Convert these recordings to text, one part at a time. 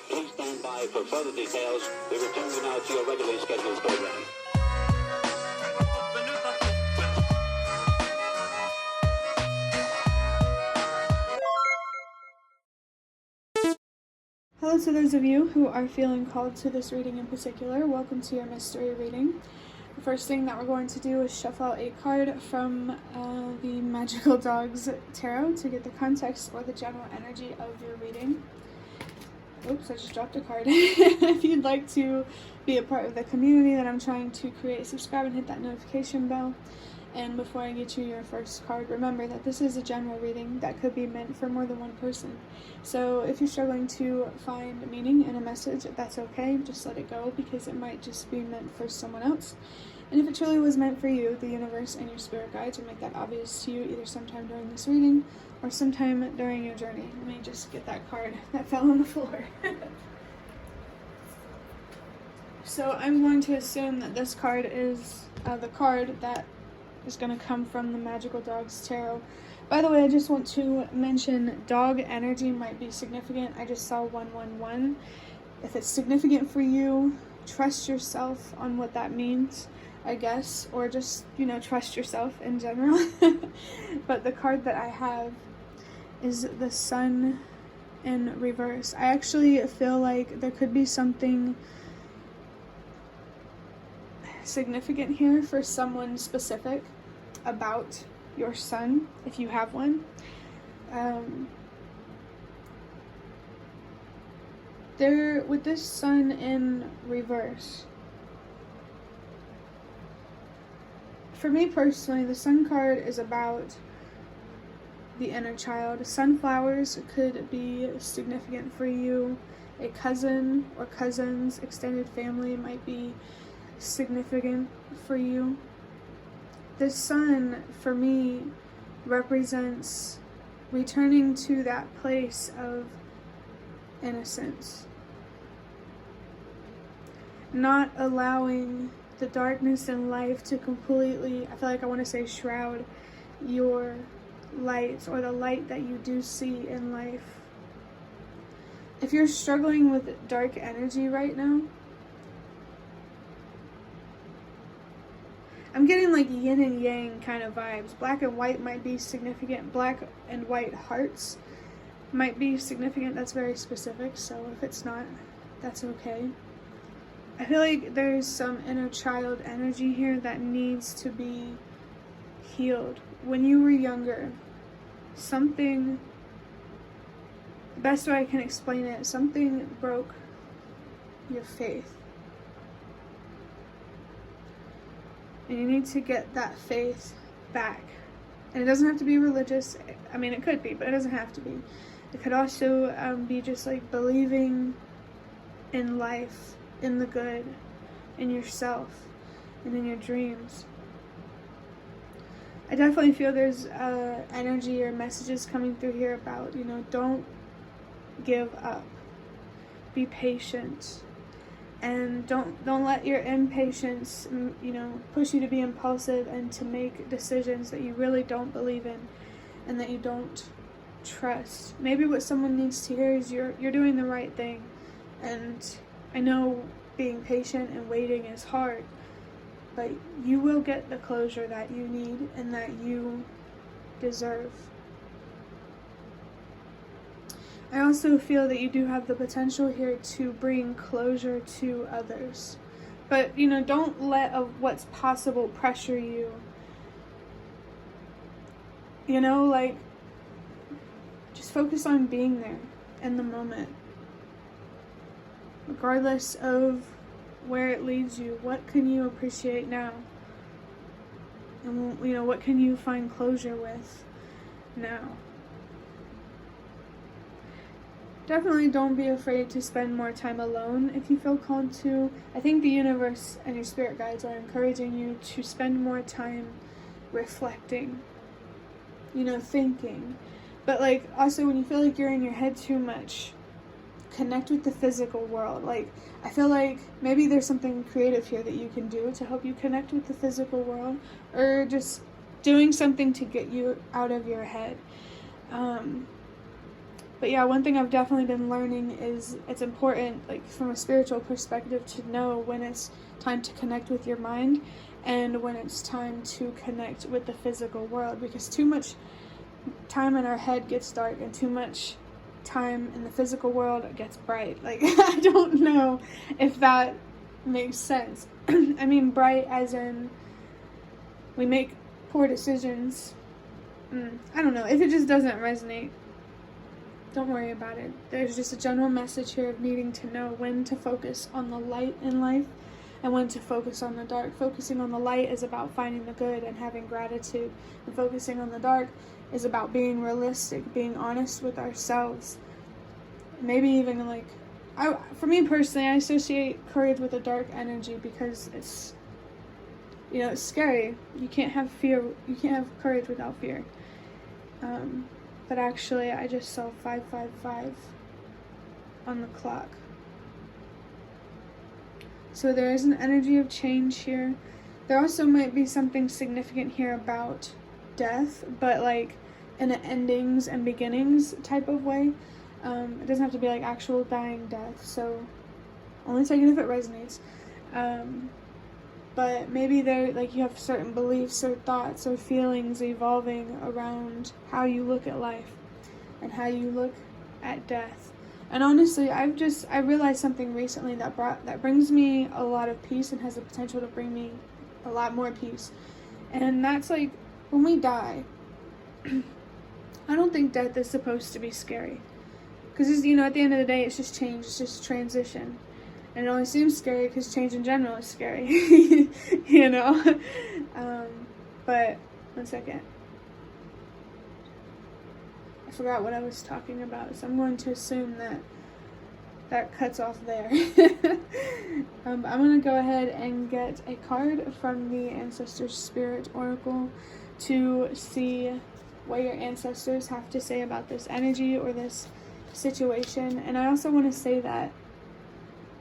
Please stand by for further details. We return you now to your regularly scheduled program. Hello to those of you who are feeling called to this reading in particular. Welcome to your mystery reading. The first thing that we're going to do is shuffle out a card from the Magical Dogs Tarot to get the context or the general energy of your reading. Oops, I just dropped a card. If you'd like to be a part of the community that I'm trying to create, subscribe and hit that notification bell. And before I get you your first card, remember that this is a general reading that could be meant for more than one person. So if you're struggling to find meaning in a message, that's okay. Just let it go, because it might just be meant for someone else. And if it truly was meant for you, the universe and your spirit guides will make that obvious to you either sometime during this reading or sometime during your journey. Let me just get that card that fell on the floor. So I'm going to assume that this card is the card that is going to come from the Magical Dogs Tarot. By the way, I just want to mention dog energy might be significant. I just saw 111. If it's significant for you, trust yourself on what that means, I guess, or just, trust yourself in general. But the card that I have is the Sun in reverse. I actually feel like there could be something significant here for someone specific about your sun, if you have one. With this Sun in reverse, for me personally, the Sun card is about the inner child. Sunflowers could be significant for you. A cousin or cousins, extended family might be significant for you. The Sun, for me, represents returning to that place of innocence. Not allowing the darkness in life to completely, I feel like I want to say shroud your light, or the light that you do see in life. If you're struggling with dark energy right now, I'm getting like yin and yang kind of vibes. Black and white might be significant. Black and white hearts might be significant. That's very specific, so if it's not, that's okay. I feel like there's some inner child energy here that needs to be healed. When you were younger, something, the best way I can explain it, something broke your faith. And you need to get that faith back. And it doesn't have to be religious. I mean, it could be, but it doesn't have to be. It could also be just like believing in life, in the good, in yourself, and in your dreams. I definitely feel there's energy or messages coming through here about, don't give up. Be patient. And don't let your impatience, push you to be impulsive and to make decisions that you really don't believe in and that you don't trust. Maybe what someone needs to hear is you're doing the right thing. And I know being patient and waiting is hard, but you will get the closure that you need and that you deserve. I also feel that you do have the potential here to bring closure to others. But, don't let what's possible pressure you. Just focus on being there in the moment. Regardless of where it leads you, what can you appreciate now? And, what can you find closure with now? Definitely don't be afraid to spend more time alone if you feel called to. I think the universe and your spirit guides are encouraging you to spend more time reflecting, thinking. But also when you feel like you're in your head too much, connect with the physical world. I feel like maybe there's something creative here that you can do to help you connect with the physical world, or just doing something to get you out of your head. But yeah, one thing I've definitely been learning is it's important, like from a spiritual perspective, to know when it's time to connect with your mind and when it's time to connect with the physical world, because too much time in our head gets dark and too much time in the physical world gets bright. Like, I don't know if that makes sense. I mean bright as in we make poor decisions. I don't know. If it just doesn't resonate, don't worry about it. There's just a general message here of needing to know when to focus on the light in life and when to focus on the dark. Focusing on the light is about finding the good and having gratitude. And focusing on the dark is about being realistic, being honest with ourselves. Maybe even like, for me personally, I associate courage with a dark energy because it's, it's scary. You can't have fear. You can't have courage without fear. But actually, I just saw 555 on the clock. So there is an energy of change here. There also might be something significant here about death, but like in an endings and beginnings type of way. It doesn't have to be like actual dying death, so only take it if it resonates. But maybe there, like, you have certain beliefs or thoughts or feelings evolving around how you look at life and how you look at death. And honestly, I realized something recently that brings me a lot of peace and has the potential to bring me a lot more peace. And that's like, when we die, I don't think death is supposed to be scary. Because, at the end of the day, it's just change, it's just transition. And it only seems scary because change in general is scary, But, one second. I forgot what I was talking about, so I'm going to assume that cuts off there. I'm going to go ahead and get a card from the Ancestor Spirit Oracle to see what your ancestors have to say about this energy or this situation. And I also want to say that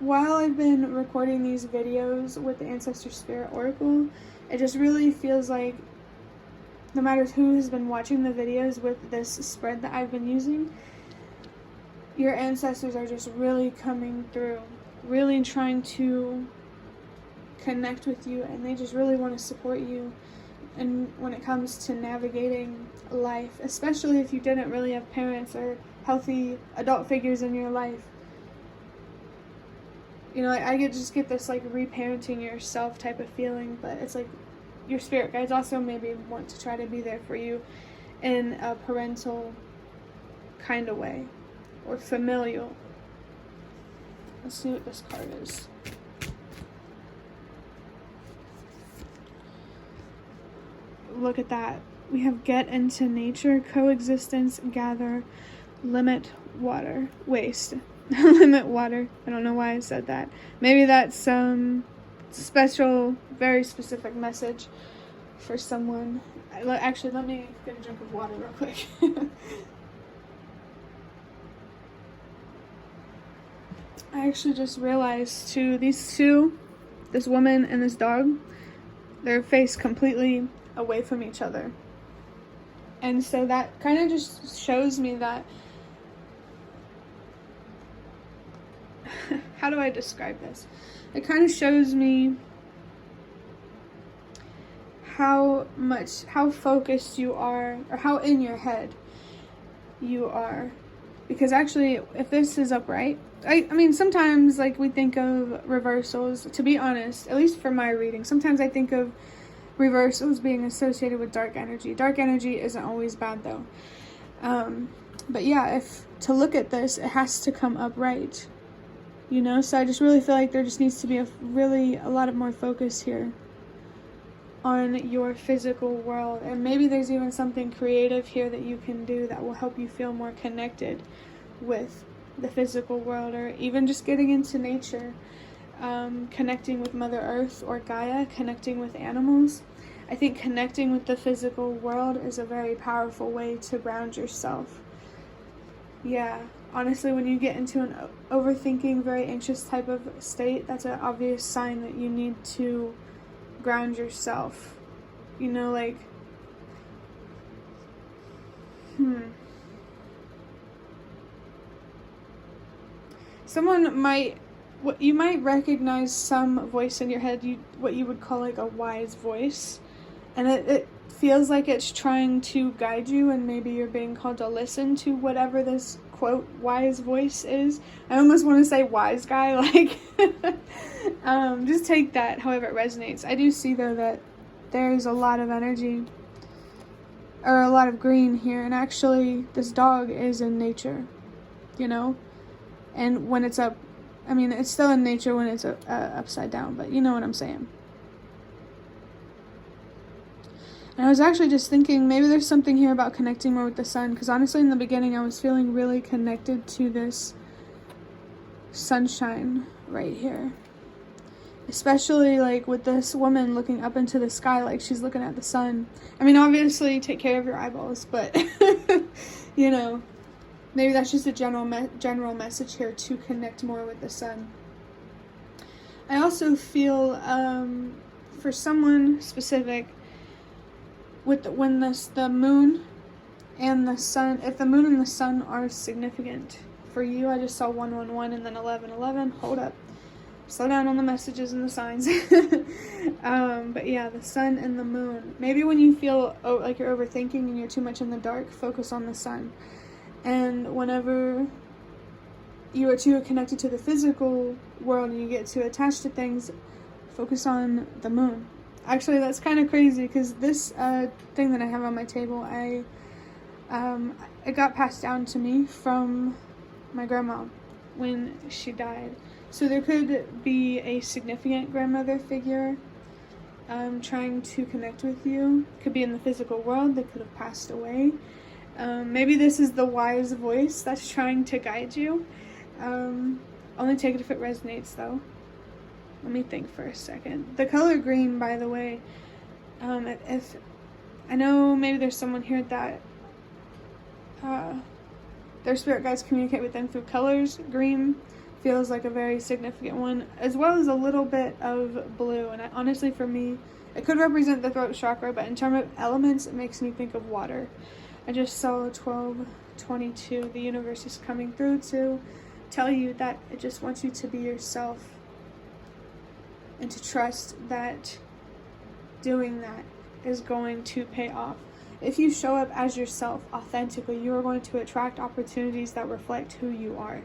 while I've been recording these videos with the Ancestor Spirit Oracle, it just really feels like no matter who has been watching the videos with this spread that I've been using, your ancestors are just really coming through, really trying to connect with you, and they just really want to support you. And when it comes to navigating life, especially if you didn't really have parents or healthy adult figures in your life, I just get this like reparenting yourself type of feeling, but it's like your spirit guides also maybe want to try to be there for you in a parental kind of way or familial. Let's see what this card is. Look at that. We have get into nature, coexistence, gather, limit water, waste. Limit water. I don't know why I said that. Maybe that's some special, very specific message for someone. Actually, let me get a drink of water real quick. I actually just realized too, this woman and this dog, they're faced completely away from each other. And so that kind of just shows me that, how do I describe this? It kind of shows me how focused you are, or how in your head you are. Because actually, if this is upright, I mean, sometimes like we think of reversals, to be honest, at least for my reading, sometimes I think of reversals being associated with dark energy. Dark energy isn't always bad though. But yeah, if to look at this, it has to come upright. So I just really feel like there just needs to be a lot of more focus here on your physical world. And maybe there's even something creative here that you can do that will help you feel more connected with the physical world, or even just getting into nature, connecting with Mother Earth or Gaia, connecting with animals. I think connecting with the physical world is a very powerful way to ground yourself. Yeah. Honestly, when you get into an overthinking, very anxious type of state, that's an obvious sign that you need to ground yourself. you might recognize some voice in your head, what you would call like a wise voice, and it feels like it's trying to guide you, and maybe you're being called to listen to whatever this quote wise voice is. I almost want to say wise guy, like just take that however it resonates. I do see though that there's a lot of energy or a lot of green here, and actually this dog is in nature, you know, and when it's up, I mean, it's still in nature when it's upside down, but you know what I'm saying. And I was actually just thinking maybe there's something here about connecting more with the sun, because honestly in the beginning I was feeling really connected to this sunshine right here. Especially like with this woman looking up into the sky like she's looking at the sun. I mean, obviously take care of your eyeballs, but you know, maybe that's just a general message here to connect more with the sun. I also feel for someone specific, when the moon and the sun, if the moon and the sun are significant for you, I just saw 111 and then 1111. Hold up, slow down on the messages and the signs. But yeah, the sun and the moon. Maybe when you feel like you're overthinking and you're too much in the dark, focus on the sun. And whenever you are too connected to the physical world and you get too attached to things, focus on the moon. Actually, that's kind of crazy, because this thing that I have on my table, it got passed down to me from my grandma when she died. So there could be a significant grandmother figure trying to connect with you. Could be in the physical world. They could have passed away. Maybe this is the wise voice that's trying to guide you. Only take it if it resonates, though. Let me think for a second. The color green, by the way, if I know maybe there's someone here that their spirit guides communicate with them through colors. Green feels like a very significant one, as well as a little bit of blue. And honestly, for me, it could represent the throat chakra, but in terms of elements, it makes me think of water. I just saw 1222. The universe is coming through to tell you that it just wants you to be yourself, and to trust that doing that is going to pay off. If you show up as yourself authentically, you are going to attract opportunities that reflect who you are.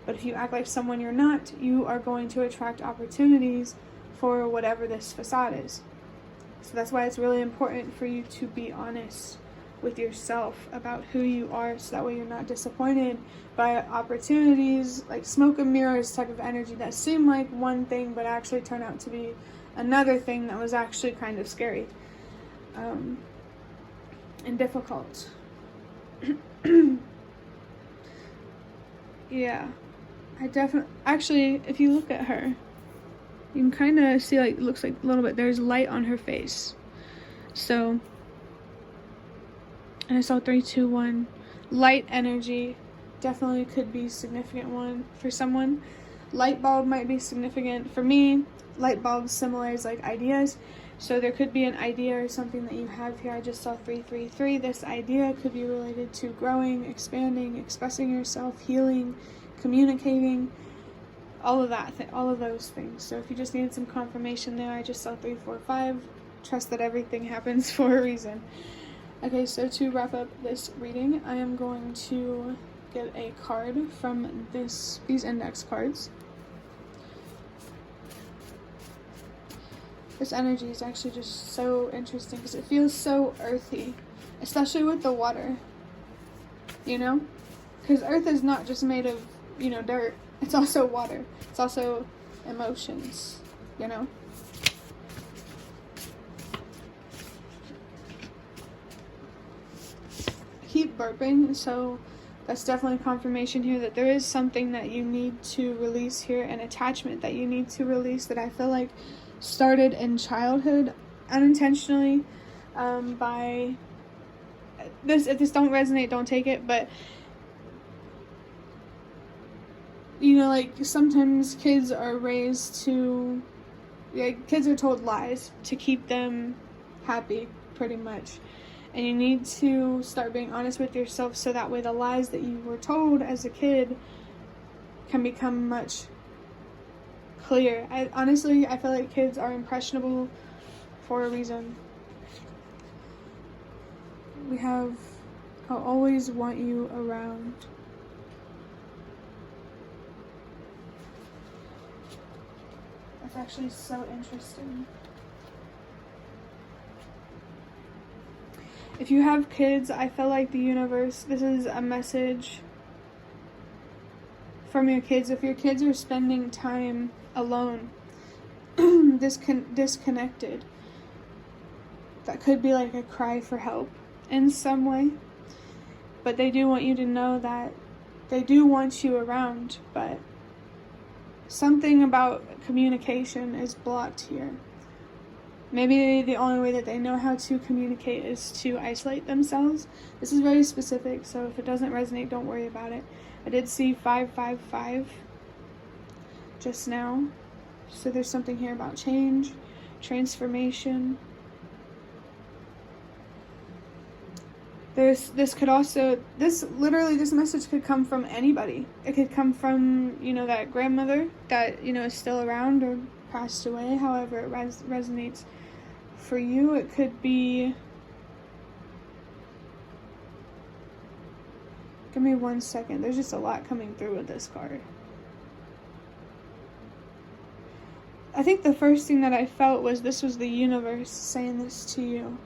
But if you act like someone you're not, you are going to attract opportunities for whatever this facade is. So that's why it's really important for you to be honest with yourself about who you are, so that way you're not disappointed by opportunities, like smoke and mirrors type of energy that seem like one thing but actually turn out to be another thing that was actually kind of scary and difficult. Yeah, I definitely, actually, if you look at her, you can kind of see, like, it looks like a little bit, there's light on her face. So, and I saw 321. Light energy definitely could be a significant one for someone. Light bulb might be significant. For me, light bulbs symbolize like ideas. So there could be an idea or something that you have here. I just saw 333. This idea could be related to growing, expanding, expressing yourself, healing, communicating, all of that, all of those things. So if you just needed some confirmation there, I just saw 345. Trust that everything happens for a reason. Okay, so to wrap up this reading, I am going to get a card from these index cards. This energy is actually just so interesting because it feels so earthy, especially with the water, you know? Because earth is not just made of, you know, dirt. It's also water. It's also emotions, you know? Keep burping, so that's definitely confirmation here that there is something that you need to release here, an attachment that you need to release that I feel like started in childhood unintentionally by this. If this don't resonate, don't take it, but you know, like sometimes kids are raised to, kids are told lies to keep them happy, pretty much. And you need to start being honest with yourself, so that way the lies that you were told as a kid can become much clearer. Honestly, I feel like kids are impressionable for a reason. We have, I'll always want you around. That's actually so interesting. If you have kids, I feel like the universe, this is a message from your kids. If your kids are spending time alone, disconnected, that could be like a cry for help in some way. But they do want you to know that they do want you around, but something about communication is blocked here. Maybe the only way that they know how to communicate is to isolate themselves. This is very specific, so if it doesn't resonate, don't worry about it. I did see 555 just now. So there's something here about change, transformation. This message could come from anybody. It could come from, that grandmother that, is still around or passed away, however it resonates for you. It could be, give me 1 second, there's just a lot coming through with this card. I think the first thing that I felt was this was the universe saying this to you.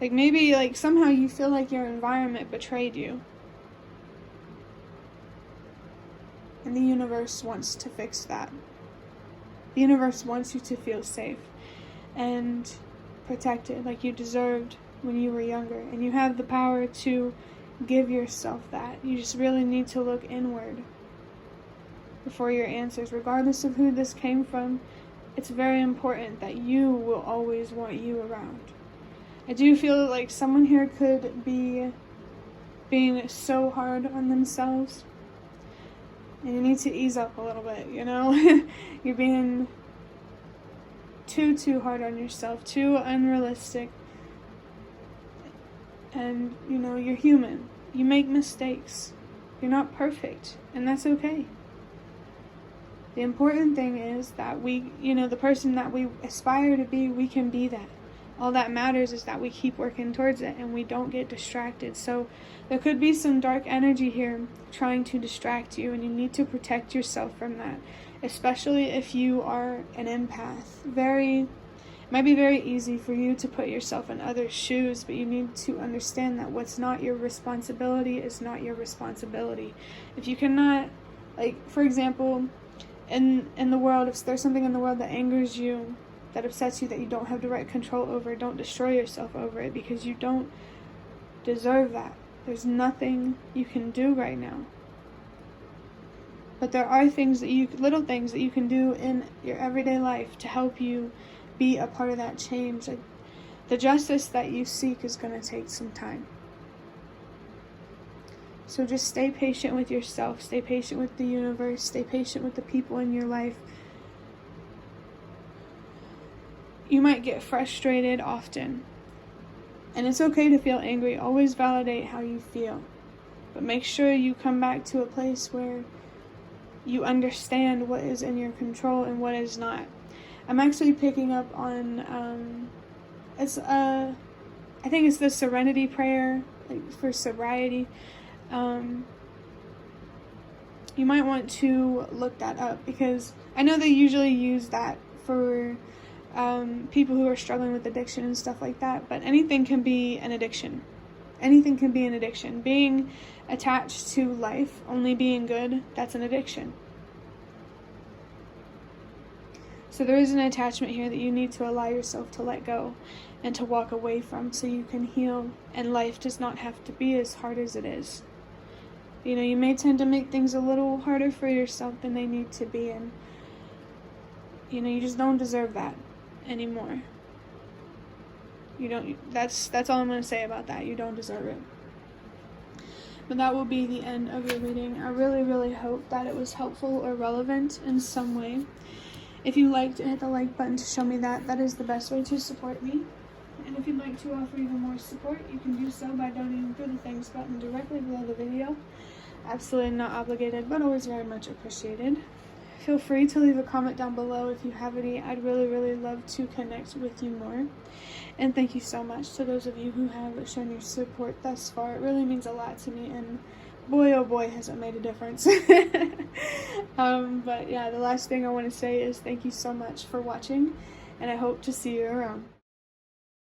Like maybe somehow you feel like your environment betrayed you. And the universe wants to fix that. The universe wants you to feel safe and protected like you deserved when you were younger. And you have the power to give yourself that. You just really need to look inward for your answers. Regardless of who this came from, it's very important that you will always want you around. I do feel like someone here could be being so hard on themselves. And you need to ease up a little bit, You're being too hard on yourself, too unrealistic. And, you're human. You make mistakes. You're not perfect, and that's okay. The important thing is that we, the person that we aspire to be, we can be that. All that matters is that we keep working towards it and we don't get distracted. So there could be some dark energy here trying to distract you, and you need to protect yourself from that, especially if you are an empath. It might be very easy for you to put yourself in others' shoes, but you need to understand that what's not your responsibility is not your responsibility. If you cannot, for example, in the world, if there's something in the world that angers you, that upsets you, that you don't have direct control over, don't destroy yourself over it, because you don't deserve that. There's nothing you can do right now. But there are little things that you can do in your everyday life to help you be a part of that change. The justice that you seek is going to take some time. So just stay patient with yourself, stay patient with the universe, stay patient with the people in your life. You might get frustrated often, and it's okay to feel angry. Always validate how you feel, but make sure you come back to a place where you understand what is in your control and what is not. I'm actually picking up on, I think it's the serenity prayer, for sobriety. You might want to look that up, because I know they usually use that for people who are struggling with addiction and stuff like that, but anything can be an addiction. Anything can be an addiction. Being attached to life, only being good, that's an addiction. So there is an attachment here that you need to allow yourself to let go and to walk away from, so you can heal, and life does not have to be as hard as it is. You may tend to make things a little harder for yourself than they need to be, and you just don't deserve that anymore. That's all I'm going to say about that. You don't deserve it. But that will be the end of your reading. I really, really hope that it was helpful or relevant in some way. If you liked it, hit the like button to show me that. That is the best way to support me. And if you'd like to offer even more support, you can do so by donating through the thanks button directly below the video. Absolutely not obligated, but always very much appreciated. Feel free to leave a comment down below if you have any. I'd really love to connect with you more. And thank you so much to those of you who have shown your support thus far. It really means a lot to me, and boy oh boy has it made a difference. But yeah, the last thing I want to say is thank you so much for watching, and I hope to see you around.